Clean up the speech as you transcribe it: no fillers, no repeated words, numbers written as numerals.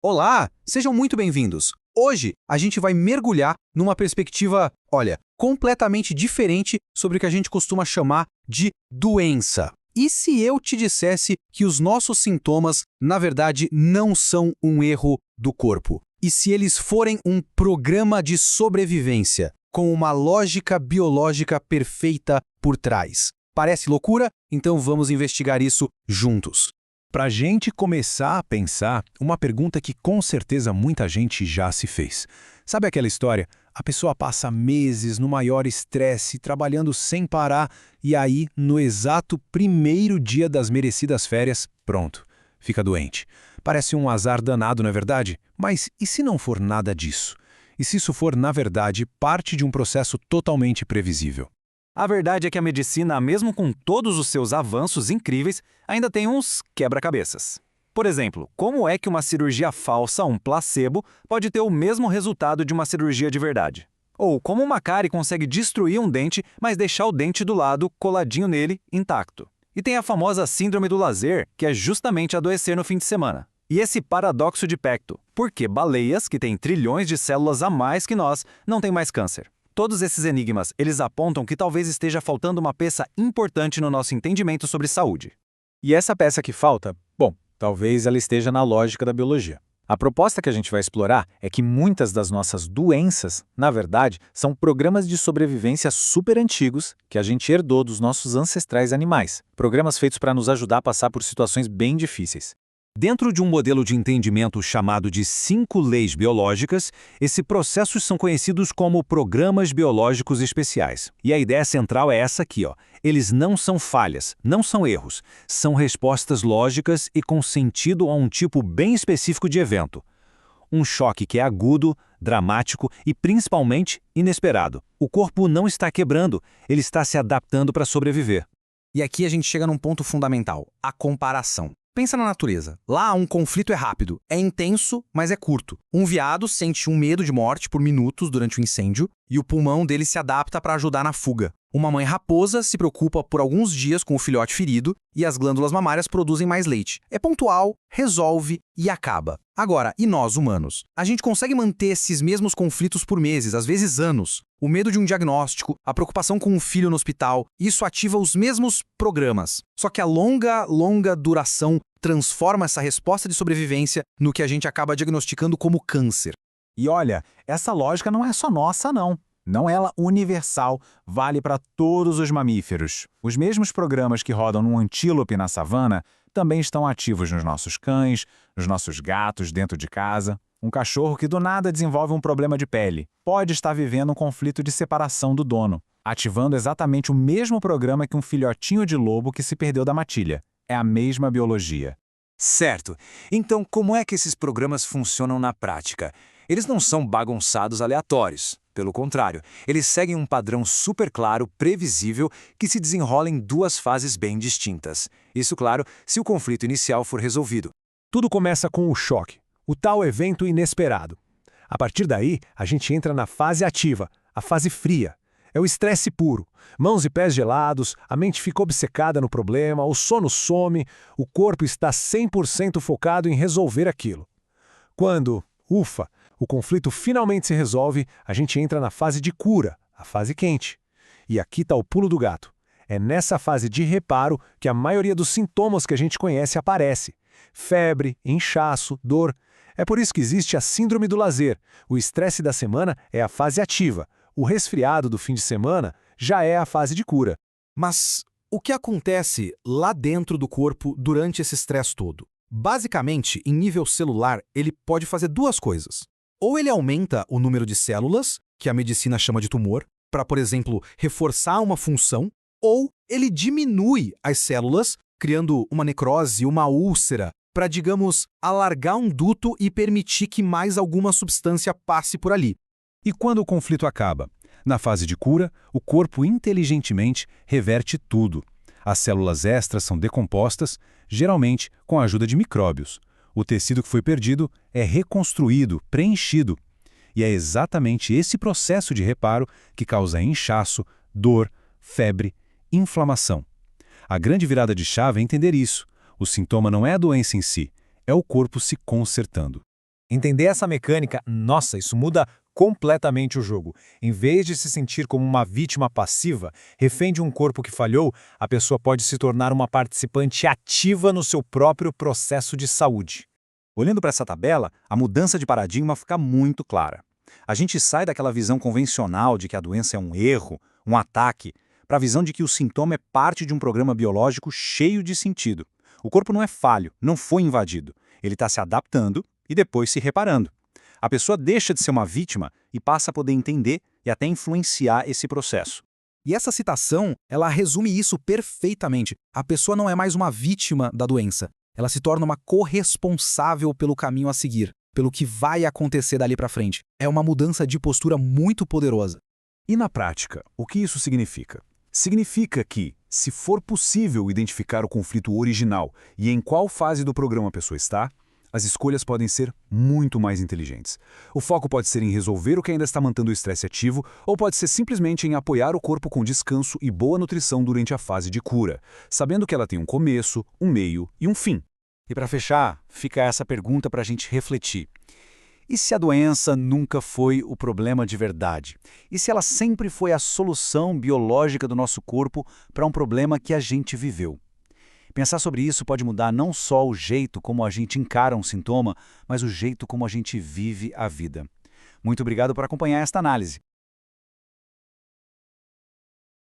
Olá, sejam muito bem-vindos. Hoje a gente vai mergulhar numa perspectiva, completamente diferente sobre o que a gente costuma chamar de doença. E se eu te dissesse que os nossos sintomas, na verdade, não são um erro do corpo? E se eles forem um programa de sobrevivência, com uma lógica biológica perfeita por trás? Parece loucura? Então vamos investigar isso juntos. Para a gente começar a pensar, uma pergunta que com certeza muita gente já se fez. Sabe aquela história? A pessoa passa meses no maior estresse, trabalhando sem parar, e aí, no exato primeiro dia das merecidas férias, pronto, fica doente. Parece um azar danado, não é verdade? Mas e se não for nada disso? E se isso for, na verdade, parte de um processo totalmente previsível? A verdade é que a medicina, mesmo com todos os seus avanços incríveis, ainda tem uns quebra-cabeças. Por exemplo, como é que uma cirurgia falsa, um placebo, pode ter o mesmo resultado de uma cirurgia de verdade? Ou como uma cárie consegue destruir um dente, mas deixar o dente do lado, coladinho nele, intacto? E tem a famosa síndrome do lazer, que é justamente adoecer no fim de semana. E esse paradoxo de Pareto, por que baleias, que têm trilhões de células a mais que nós, não têm mais câncer? Todos esses enigmas, eles apontam que talvez esteja faltando uma peça importante no nosso entendimento sobre saúde. E essa peça que falta, talvez ela esteja na lógica da biologia. A proposta que a gente vai explorar é que muitas das nossas doenças, na verdade, são programas de sobrevivência super antigos que a gente herdou dos nossos ancestrais animais. Programas feitos para nos ajudar a passar por situações bem difíceis. Dentro de um modelo de entendimento chamado de 5 leis biológicas, esses processos são conhecidos como programas biológicos especiais. E a ideia central é essa aqui, Eles não são falhas, não são erros, são respostas lógicas e com sentido a um tipo bem específico de evento. Um choque que é agudo, dramático e principalmente inesperado. O corpo não está quebrando, ele está se adaptando para sobreviver. E aqui a gente chega num ponto fundamental, a comparação. Pensa na natureza. Lá, um conflito é rápido, é intenso, mas é curto. Um veado sente um medo de morte por minutos durante o incêndio e o pulmão dele se adapta para ajudar na fuga. Uma mãe raposa se preocupa por alguns dias com o filhote ferido e as glândulas mamárias produzem mais leite. É pontual, resolve e acaba. Agora, e nós, humanos? A gente consegue manter esses mesmos conflitos por meses, às vezes anos. O medo de um diagnóstico, a preocupação com um filho no hospital, isso ativa os mesmos programas. Só que a longa duração transforma essa resposta de sobrevivência no que a gente acaba diagnosticando como câncer. E olha, essa lógica não é só nossa, não. Não é ela universal, vale para todos os mamíferos. Os mesmos programas que rodam num antílope na savana também estão ativos nos nossos cães, nos nossos gatos dentro de casa. Um cachorro que do nada desenvolve um problema de pele pode estar vivendo um conflito de separação do dono, ativando exatamente o mesmo programa que um filhotinho de lobo que se perdeu da matilha. É a mesma biologia. Certo. Então, como é que esses programas funcionam na prática? Eles não são bagunçados aleatórios. Pelo contrário, eles seguem um padrão super claro, previsível, que se desenrola em duas fases bem distintas. Isso, claro, se o conflito inicial for resolvido. Tudo começa com o choque, o tal evento inesperado. A partir daí, a gente entra na fase ativa, a fase fria. É o estresse puro. Mãos e pés gelados, a mente fica obcecada no problema, o sono some, o corpo está 100% focado em resolver aquilo. Quando, o conflito finalmente se resolve, a gente entra na fase de cura, a fase quente. E aqui está o pulo do gato. É nessa fase de reparo que a maioria dos sintomas que a gente conhece aparece. Febre, inchaço, dor. É por isso que existe a síndrome do lazer. O estresse da semana é a fase ativa. O resfriado do fim de semana já é a fase de cura. Mas o que acontece lá dentro do corpo durante esse estresse todo? Basicamente, em nível celular, ele pode fazer duas coisas. Ou ele aumenta o número de células, que a medicina chama de tumor, para, por exemplo, reforçar uma função, ou ele diminui as células, criando uma necrose, uma úlcera, para, digamos, alargar um duto e permitir que mais alguma substância passe por ali. E quando o conflito acaba? Na fase de cura, o corpo inteligentemente reverte tudo. As células extras são decompostas, geralmente com a ajuda de micróbios. O tecido que foi perdido é reconstruído, preenchido. E é exatamente esse processo de reparo que causa inchaço, dor, febre, inflamação. A grande virada de chave é entender isso. O sintoma não é a doença em si, é o corpo se consertando. Entender essa mecânica, nossa, isso muda completamente o jogo. Em vez de se sentir como uma vítima passiva, refém de um corpo que falhou, a pessoa pode se tornar uma participante ativa no seu próprio processo de saúde. Olhando para essa tabela, a mudança de paradigma fica muito clara. A gente sai daquela visão convencional de que a doença é um erro, um ataque, para a visão de que o sintoma é parte de um programa biológico cheio de sentido. O corpo não é falho, não foi invadido. Ele está se adaptando e depois se reparando. A pessoa deixa de ser uma vítima e passa a poder entender e até influenciar esse processo. E essa citação, ela resume isso perfeitamente. A pessoa não é mais uma vítima da doença. Ela se torna uma corresponsável pelo caminho a seguir, pelo que vai acontecer dali para frente. É uma mudança de postura muito poderosa. E na prática, o que isso significa? Significa que, se for possível identificar o conflito original e em qual fase do programa a pessoa está, as escolhas podem ser muito mais inteligentes. O foco pode ser em resolver o que ainda está mantendo o estresse ativo, ou pode ser simplesmente em apoiar o corpo com descanso e boa nutrição durante a fase de cura, sabendo que ela tem um começo, um meio e um fim. E para fechar, fica essa pergunta para a gente refletir. E se a doença nunca foi o problema de verdade? E se ela sempre foi a solução biológica do nosso corpo para um problema que a gente viveu? Pensar sobre isso pode mudar não só o jeito como a gente encara um sintoma, mas o jeito como a gente vive a vida. Muito obrigado por acompanhar esta análise.